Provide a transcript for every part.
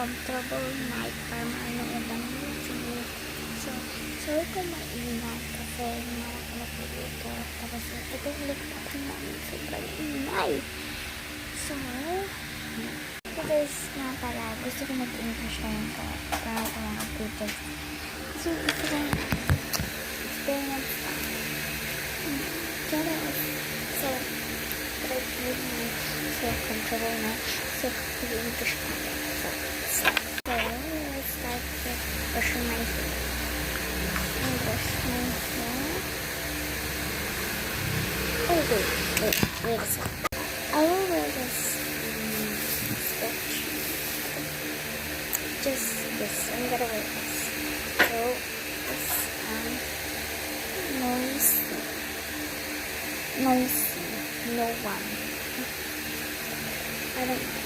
comfortable night para manood ng movie. So, sorry kung maingay kasi malaki na po dito. Tapos, itong laptop namin sobrang ingay. So, guys nga pala, gusto ko mag-English ngayon para sa mga videos. So, ito lang experience na. So, so comfortable na. So, mag-English na. So, let's start with brushing my hair. And brush my hair. Oh, wait a second. I will wear this stitch. Just this. I'm gonna wear this. So, this noisy. No one. I don't know.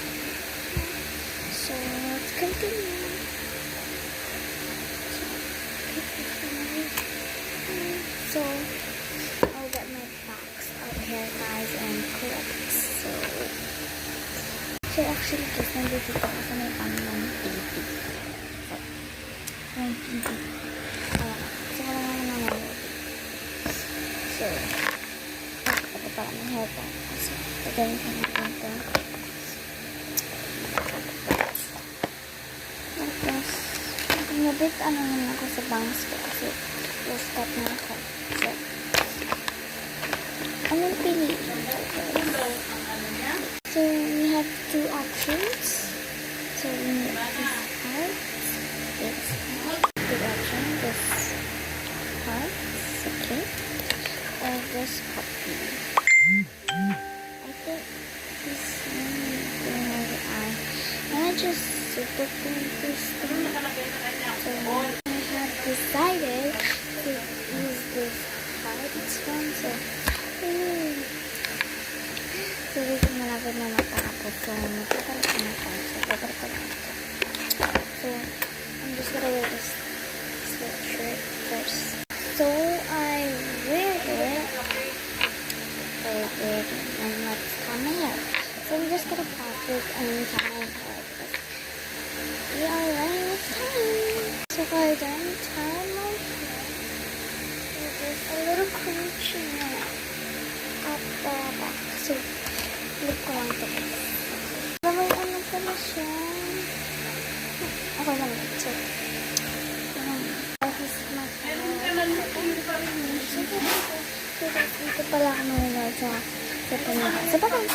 So, let's continue. So, I'll get my box out here, guys, and clips. So actually, guys, nandito ko sa may ng TV. So, yung TV. Ayan. So, wala naman naman. So, ito pala ng hair ko. So, pagaling ko natin ito. Tapos, nabit naman ako sa bangs ko kasi lost cut na ako. So, anong piliin ko? So, we have two options. So, we need this part. This part. Good option. This part. Okay. Or this part. I think this one is going on the eye. And I just super cool this thing. So, I have decided to use this part. This one. So, dito malapit na matapos. So, magkakalit na tayo. So, babalik ko lang ito. So, I'm just gonna wear this sweatshirt first. So, I wear it. And let's tie my hair. So, I'm just gonna practice and tie my hair. We are running out of time. So, guys, I'm tying my hair. So, there's a little crunching at the back. So, flip ko lang ito. So, may ano pala siya. Okay lang ito. So, this is my So, dito pala ako nanonood sa pangalan. So, bye-bye!